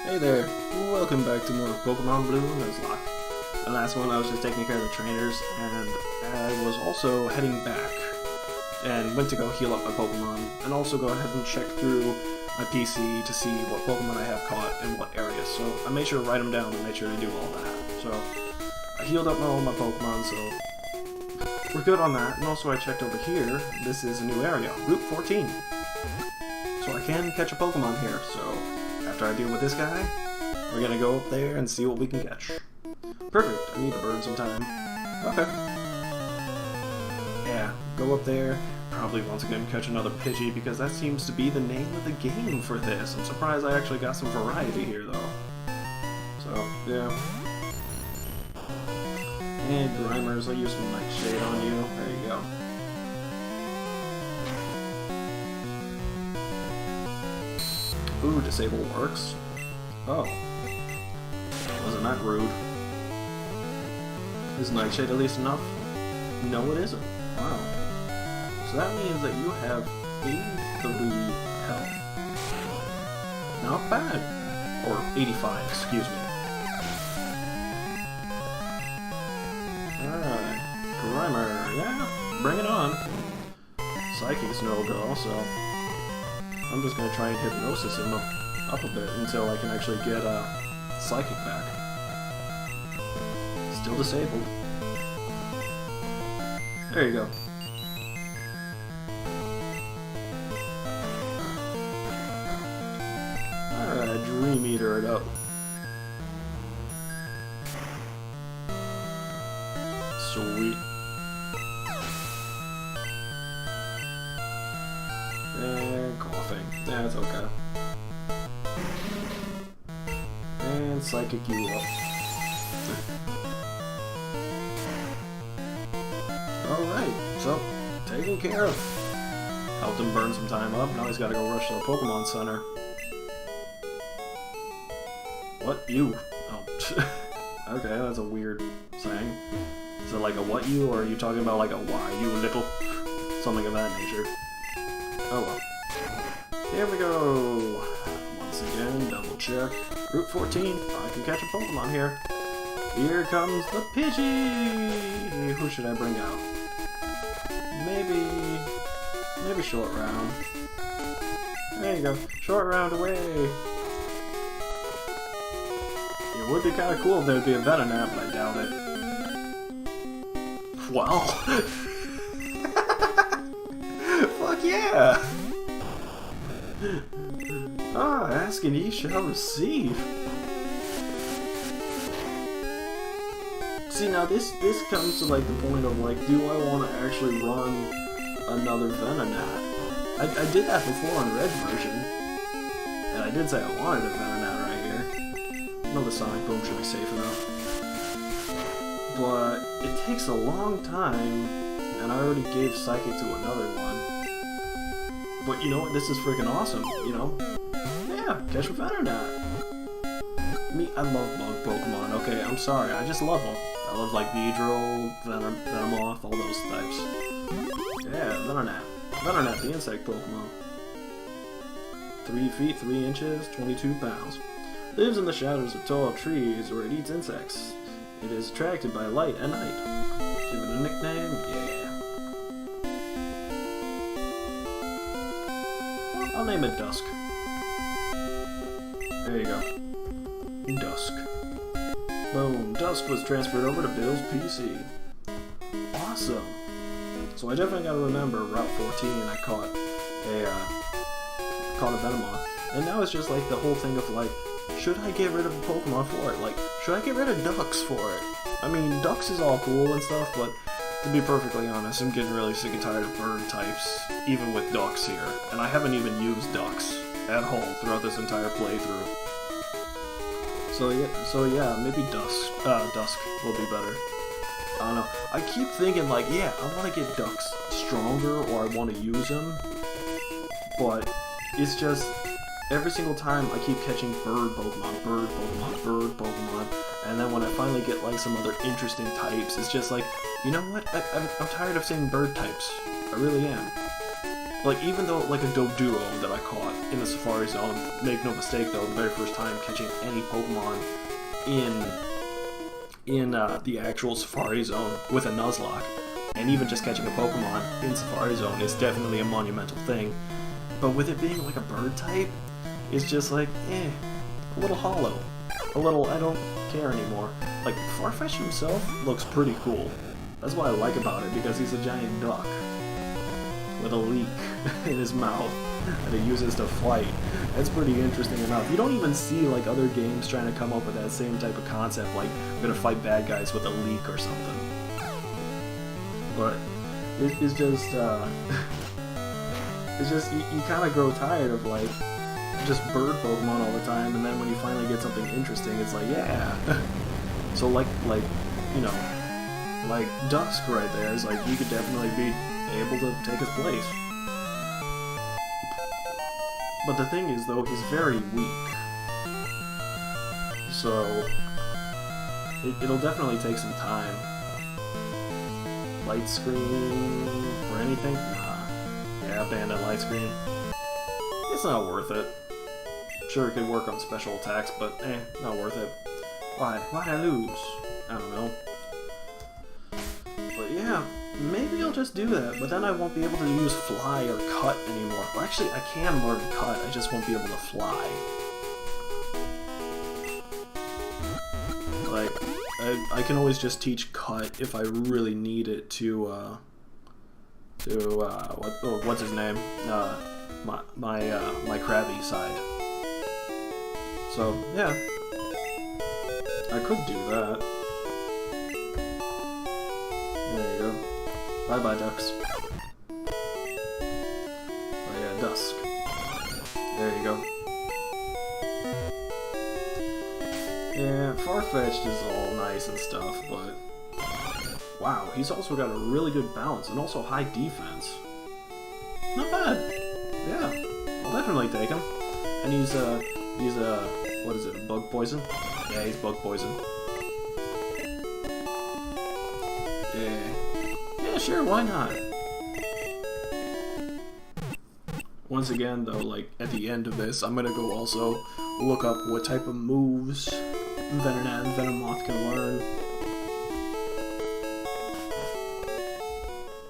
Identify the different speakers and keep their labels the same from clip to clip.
Speaker 1: Hey there, welcome back to more Pokemon Blue Nuzlocke. The last one I was just taking care of the trainers, and I was also heading back, and went to go heal up my Pokemon, and also go ahead and check through my PC to see what Pokemon I have caught in what areas. So I made sure to write them down and make sure to do all that. So I healed up all my Pokemon, so we're good on that. And also I checked over here, this is a new area, Route 14. So I can catch a Pokemon here, so after I deal with this guy, we're gonna go up there and see what we can catch. Perfect, I need to burn some time. Okay. Yeah, go up there, probably once again catch another Pidgey, because that seems to be the name of the game for this. I'm surprised I actually got some variety here, though. So, yeah. And Grimers, I'll use some Nightshade on you. There you go. Ooh, disable works? Oh. Wasn't that rude? Is Nightshade at least enough? No, it isn't. Wow. So that means that you have 83 health. Not bad. Or 85, excuse me. Alright. Grimer, yeah, bring it on. Psychic's no go, so I'm just gonna try and hypnosis him up a bit until I can actually get Psychic back. Still disabled. There you go. Alright, Dream Eater it up. Sweet. And coughing. That's okay. And Psychic you up. Alright, so, taken care of. Helped him burn some time up, now he's gotta go rush to the Pokemon Center. What? You? Oh, okay, that's a weird saying. Is it like a what you, or are you talking about like a why you little? Something of that nature. Oh well. Here we go. Once again, double check. Route 14. I can catch a Pokemon here. Here comes the Pidgey! Who should I bring out? Maybe Short Round. There you go. Short Round away! It would be kind of cool if there would be a Venonat, but I doubt it. Wow! Fuck yeah! Ah, ask and ye shall receive. See, now this comes to like the point of like, do I want to actually run another Venonat? I did that before on Red version, and I did say I wanted a Venonat right here. Another Sonic Boom should be safe enough. But it takes a long time, and I already gave Psychic to another one. But you know what? This is freaking awesome, you know? Yeah, catch a Venonat. I love bug Pokemon, okay? I'm sorry, I just love them. I love like Beedrill, Venomoth, all those types. Yeah, Venonat. Venonat, the insect Pokemon. 3 feet, 3 inches, 22 pounds. Lives in the shadows of tall trees where it eats insects. It is attracted by light and night. Give it a nickname? Yeah. I'll name it Dusk. There you go. Dusk. Boom. Dusk was transferred over to Bill's PC. Awesome. So I definitely gotta remember Route 14 I caught a Venomoth. And now it's just like the whole thing of like, should I get rid of a Pokemon for it? Like, should I get rid of Ducks for it? I mean, Ducks is all cool and stuff, but to be perfectly honest, I'm getting really sick and tired of bird types, even with Ducks here. And I haven't even used Ducks at all throughout this entire playthrough. So yeah, maybe Dusk will be better. I don't know. I keep thinking like, yeah, I want to get Ducks stronger, or I want to use them, but it's just every single time I keep catching bird Pokemon, and then when I finally get like some other interesting types, it's just like, you know what? I'm tired of seeing bird types. I really am. like, even though, like, a Doduo that I caught in the Safari Zone, make no mistake, though, the very first time catching any Pokemon in the actual Safari Zone with a Nuzlocke, and even just catching a Pokemon in Safari Zone is definitely a monumental thing. But with it being, like, a bird type, it's just like, a little hollow. A little, I don't care anymore. Like, Farfetch himself looks pretty cool. That's what I like about it, because he's a giant duck with a leek in his mouth that he uses to fight. That's pretty interesting enough. You don't even see, like, other games trying to come up with that same type of concept, like, I'm gonna fight bad guys with a leek or something. But it's just, it's just, you kind of grow tired of, like, just bird Pokemon all the time, and then when you finally get something interesting, it's like, yeah. So, like, you know, like, Dusk right there is like, you could definitely be able to take his place. But the thing is, though, he's very weak. So, it'll definitely take some time. Light screen or anything? Nah. Yeah, abandoned light screen. It's not worth it. Sure, it could work on special attacks, but not worth it. Why'd I lose? I don't know. But yeah, maybe I'll just do that, but then I won't be able to use Fly or Cut anymore. Well, actually, I can learn Cut, I just won't be able to Fly. Like, I can always just teach Cut if I really need it to what's his name? My Krabby side. So, yeah. I could do that. There you go. Bye-bye, ducks. Oh yeah, Dusk. There you go. Yeah, Farfetch'd is all nice and stuff, but... Wow, he's also got a really good balance and also high defense. Not bad. Yeah, I'll definitely take him. And he's what is it, bug poison? Yeah, he's bug poison. Yeah, sure, why not? Once again, though, like, at the end of this, I'm gonna go also look up what type of moves Venonat and Venomoth can learn.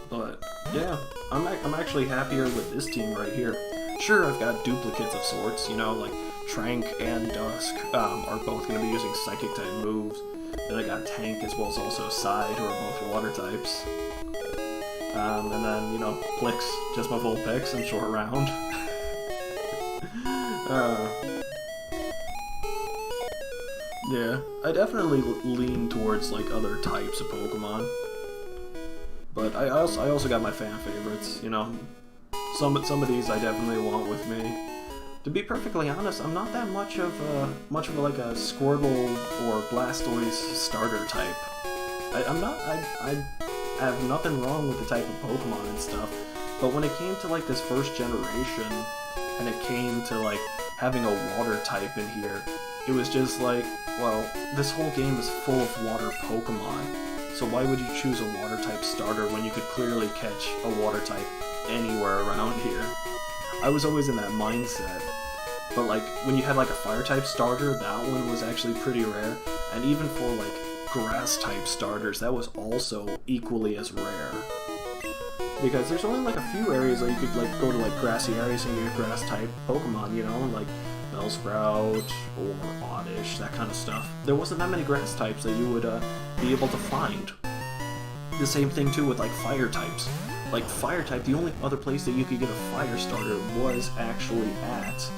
Speaker 1: But, yeah, I'm actually happier with this team right here. Sure, I've got duplicates of sorts, you know, like Trank and Dusk are both going to be using Psychic-type moves. Then I got Tank as well as also Side, who are both Water types. And then, you know, Plix, just my full picks and short round. Yeah, I definitely lean towards, like, other types of Pokemon. But I also got my fan favorites, you know. Some of these I definitely want with me. To be perfectly honest, I'm not that much of like a Squirtle or Blastoise starter type. I have nothing wrong with the type of Pokemon and stuff, but when it came to like this first generation, and it came to like having a water type in here, it was just like, well, this whole game is full of water Pokemon, so why would you choose a water type starter when you could clearly catch a water type anywhere around here? I was always in that mindset. But like, when you had like a fire type starter, that one was actually pretty rare. And even for like grass type starters, that was also equally as rare. Because there's only like a few areas that you could like go to like grassy areas and get grass type Pokemon, you know, like Bellsprout or Oddish, that kind of stuff. There wasn't that many grass types that you would be able to find. The same thing too with like fire types. Like fire type, the only other place that you could get a fire starter was actually at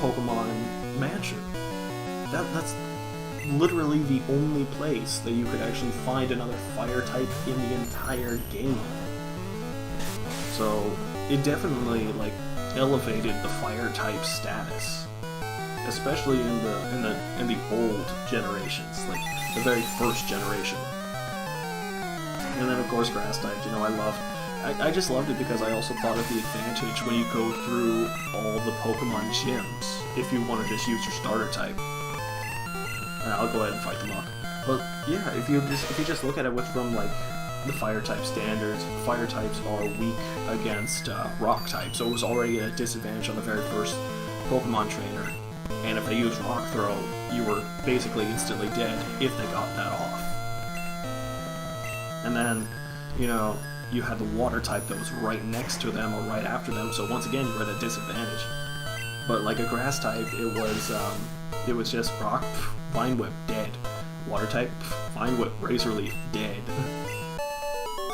Speaker 1: Pokemon Mansion. That's literally the only place that you could actually find another fire type in the entire game. So it definitely like elevated the fire type status, especially in the old generations, like the very first generation. And then of course grass type, you know, I just loved it because I also thought of the advantage when you go through all the Pokemon gyms if you want to just use your starter type. And I'll go ahead and fight them off. But yeah, if you just look at it from like the fire type standards, fire types are weak against rock types, so it was already at a disadvantage on the very first Pokemon trainer. And if they used Rock Throw, you were basically instantly dead if they got that off. And then, you know, you had the water type that was right next to them or right after them, so once again you were at a disadvantage. But like a grass type, it was just Rock, Vine Whip, dead. Water type, Vine Whip, Razor Leaf, dead.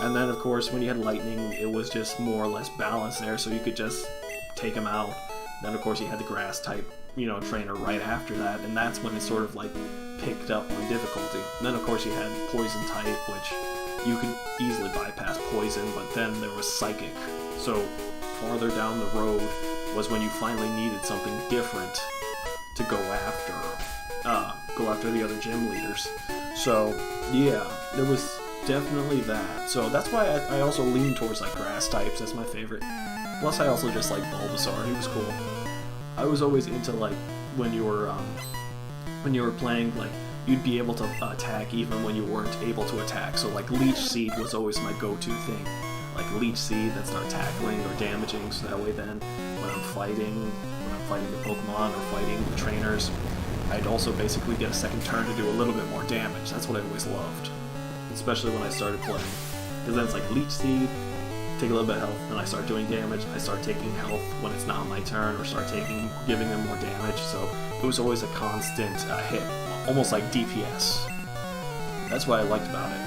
Speaker 1: And then of course when you had Lightning, it was just more or less balanced there, so you could just take them out. Then of course you had the grass type, you know, trainer right after that, and that's when it sort of like picked up on difficulty. And then of course you had Poison type, which you could easily bypass Poison, but then there was Psychic. So farther down the road was when you finally needed something different to go after the other gym leaders. So yeah, there was definitely that. So that's why I also lean towards like grass types. That's my favorite. Plus I also just like Bulbasaur. He was cool. I was always into like when you were playing, like you'd be able to attack even when you weren't able to attack. So like Leech Seed was always my go-to thing. Like Leech Seed that start tackling or damaging, so that way then when I'm fighting the Pokemon or fighting the trainers, I'd also basically get a second turn to do a little bit more damage. That's what I always loved. Especially when I started playing. Because then it's like Leech Seed, take a little bit of health, then I start doing damage. I start taking health when it's not my turn, or start giving them more damage. So it was always a constant hit, almost like DPS. That's what I liked about it.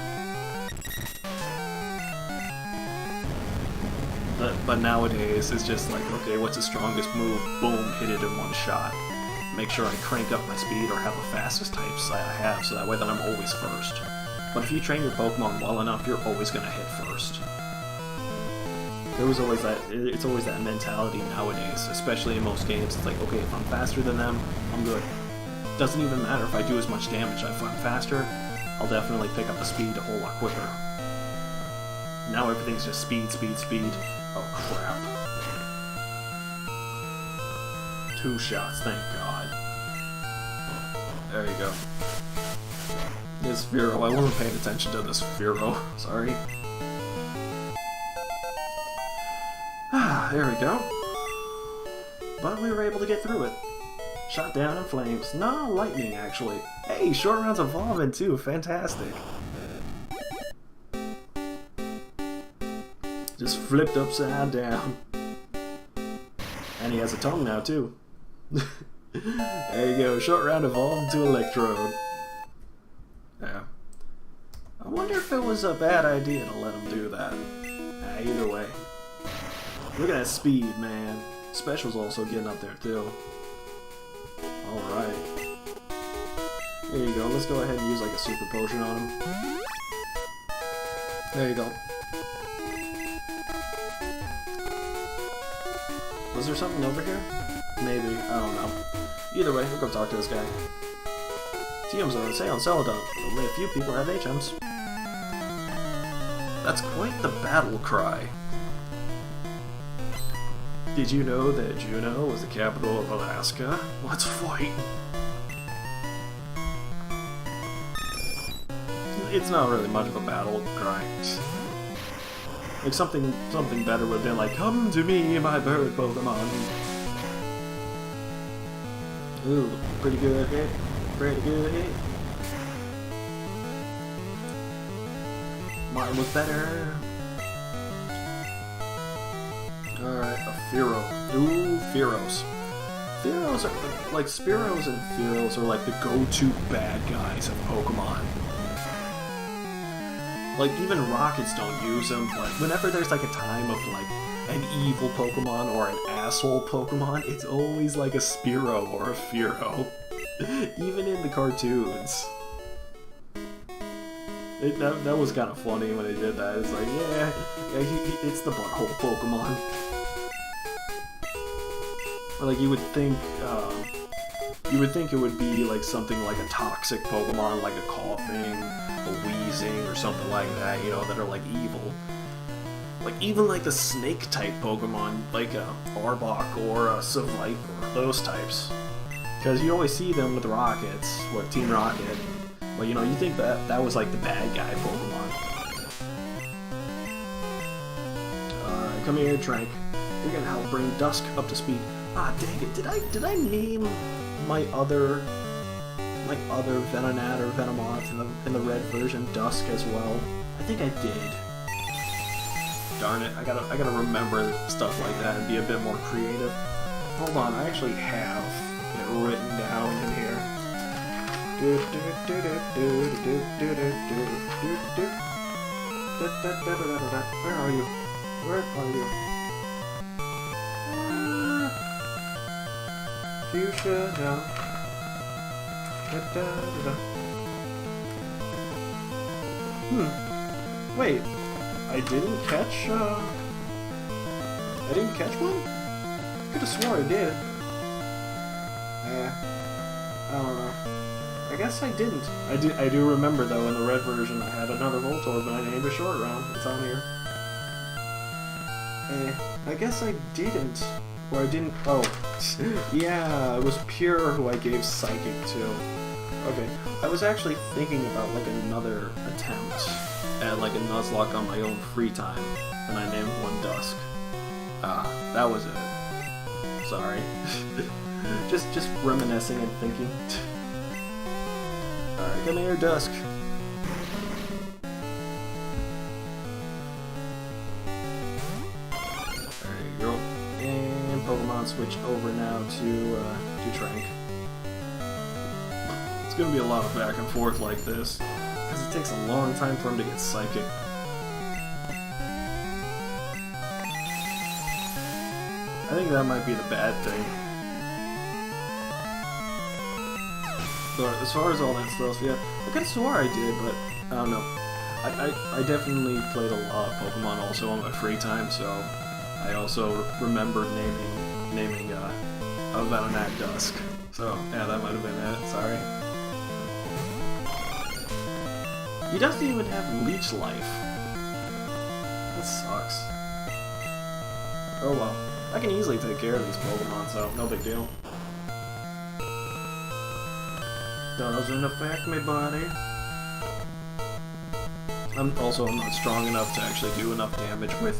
Speaker 1: But nowadays, it's just like, okay, what's the strongest move? Boom, hit it in one shot. Make sure I crank up my speed or have the fastest types I have, so that way then I'm always first. But if you train your Pokemon well enough, you're always going to hit first. It's always that mentality nowadays, especially in most games. It's like, okay, if I'm faster than them, I'm good. Doesn't even matter if I do as much damage. If I'm faster, I'll definitely pick up the speed a whole lot quicker. Now everything's just speed, speed, speed. Oh crap. 2 shots, thank God. There you go. This Fearow, I wasn't paying attention to this Fearow, sorry. Ah, there we go. But we were able to get through it. Shot down in flames. No, lightning actually. Hey, short rounds evolving too, fantastic. Just flipped upside down. And he has a tongue now too. There you go, short round evolved into Electrode. Yeah. I wonder if it was a bad idea to let him do that. Either way. Look at that speed, man. Special's also getting up there too. Alright. There you go, let's go ahead and use like a super potion on him. There you go. Was there something over here? Maybe, I don't know. Either way, we'll go talk to this guy. TMs are on sale on Celadon, but only a few people have HMs. That's quite the battle cry. Did you know that Juneau was the capital of Alaska? Let's fight! It's not really much of a battle cry. Like something better would have been like, "Come to me, my bird Pokemon." Ooh, pretty good hit. Pretty good hit. Mine was better. Alright, a Fearow. Ooh, Fearows. Fearows are, like, Spearows and Fearows are like the go-to bad guys of Pokemon. Like, even Rockets don't use them, but whenever there's like a time of like an evil Pokemon or an asshole Pokemon, it's always like a Spearow or a Fearow. Even in the cartoons. That was kind of funny when they did that. It's like, yeah, it's the butthole Pokemon. Like, you would think it would be like something like a toxic Pokemon, like a coughing, a wheezing, or something like that, you know, that are like evil. Like, even like the snake type Pokemon, like a Arbok or a Sviper, those types. Because you always see them with Rockets, Team Rocket. But you know, you think that was like the bad guy Pokemon. Come here, Trank. You're gonna help bring Dusk up to speed. Ah, dang it! Did I name my other Venonat or Venomoth in the red version Dusk as well? I think I did. Darn it! I gotta remember stuff like that and be a bit more creative. Hold on, I actually have it written down in here. Where are you? Where are you? You should know. Wait. I didn't catch one? Could have swore I did. I don't know. I guess I didn't. I do remember though in the red version I had another Voltorb and I named a short round. It's on here. I guess I didn't. Or I didn't. Oh. Yeah, it was Pure who I gave Psychic to. Okay. I was actually thinking about like another attempt at like a Nuzlocke on my own free time, and I named one Dusk. That was it. Sorry. just reminiscing and thinking. Alright, come here, Dusk. There you go. And Pokemon switch over now to Trank. It's gonna be a lot of back and forth like this, because it takes a long time for him to get Psychic. I think that might be the bad thing. But as far as all that stuff, yeah, I could have swore I did, but I don't know. I definitely played a lot of Pokemon also on my free time, so I also remembered naming a Venonat Dusk. So yeah, that might have been it. Sorry. He doesn't even have Leech Life. That sucks. Oh well. I can easily take care of these Pokemon, so no big deal. Doesn't affect me, buddy. I'm not strong enough to actually do enough damage with,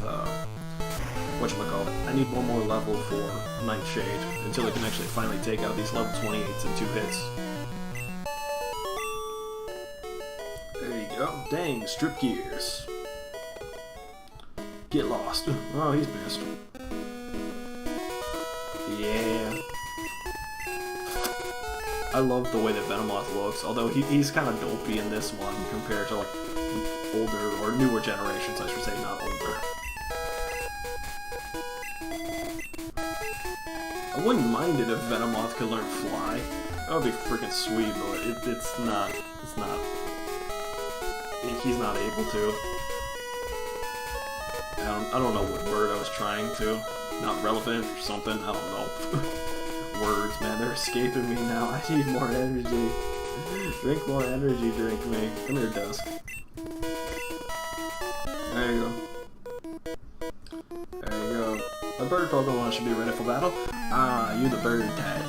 Speaker 1: whatchamacallit. I need one more level for Nightshade until I can actually finally take out these level 28s in 2 hits. There you go. Dang, Strip Gears. Get lost. Oh, he's missed. Yeah. I love the way that Venomoth looks, although he's kind of dopey in this one compared to like older or newer generations, I should say, not older. I wouldn't mind it if Venomoth could learn Fly. That would be freaking sweet, but it's not. He's not able to. I don't know what word I was trying to. Not relevant or something. I don't know. Words, man, they're escaping me now. I need more energy. Drink more energy, drink me. Come here, Dusk. There you go. There you go. A bird Pokemon should be ready for battle. Ah, you the bird type.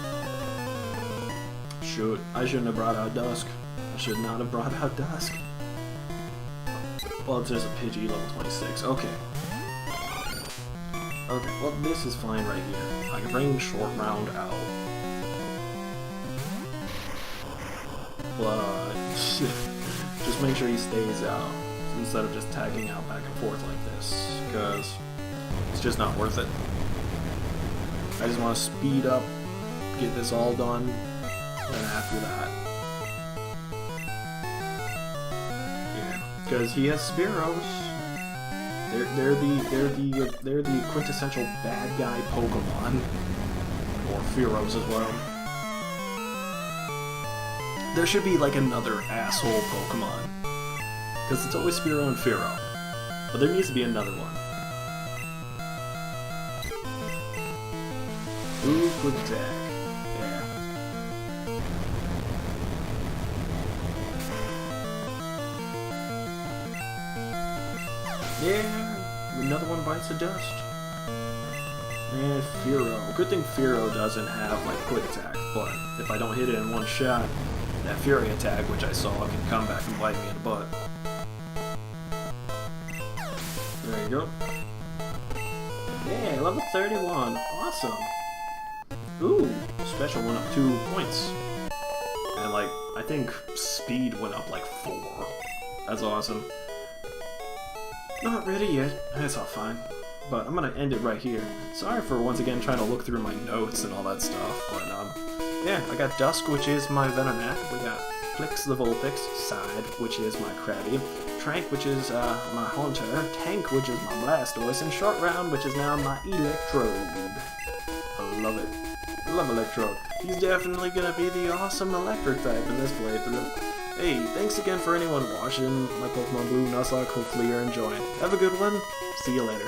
Speaker 1: Shoot, I shouldn't have brought out Dusk. I should not have brought out Dusk. Well, it's just a Pidgey level 26. Okay. Okay, well this is fine right here. I can bring short round out. But just make sure he stays out instead of just tagging out back and forth like this, because it's just not worth it. I just want to speed up, get this all done, and after that. Yeah, because he has Spearows. They're the quintessential bad guy Pokemon, or Fearows as well. There should be like another asshole Pokemon, because it's always Spearow and Fearow, but there needs to be another one. Ooh, quick attack. Yeah. Yeah, another one bites the dust. And Fearow. Good thing Fearow doesn't have like quick attack, but if I don't hit it in one shot, that Fury attack, which I saw, can come back and bite me in the butt. There you go. Yeah, level 31. Awesome. Ooh, special went up 2 points. And like, I think speed went up like 4. That's awesome. Not ready yet. That's all fine. But I'm gonna end it right here. Sorry for once again trying to look through my notes and all that stuff. But yeah, I got Dusk, which is my Venonat. We got Flix the Vulpix, Side, which is my Krabby, Trank, which is my Haunter, Tank, which is my Blastoise, and Short Round, which is now my Electrode. I love it. I love Electrode. He's definitely gonna be the awesome electric type in this playthrough. Hey, thanks again for anyone watching my Pokemon Blue Nuzlocke. Hopefully you're enjoying. Have a good one. See you later.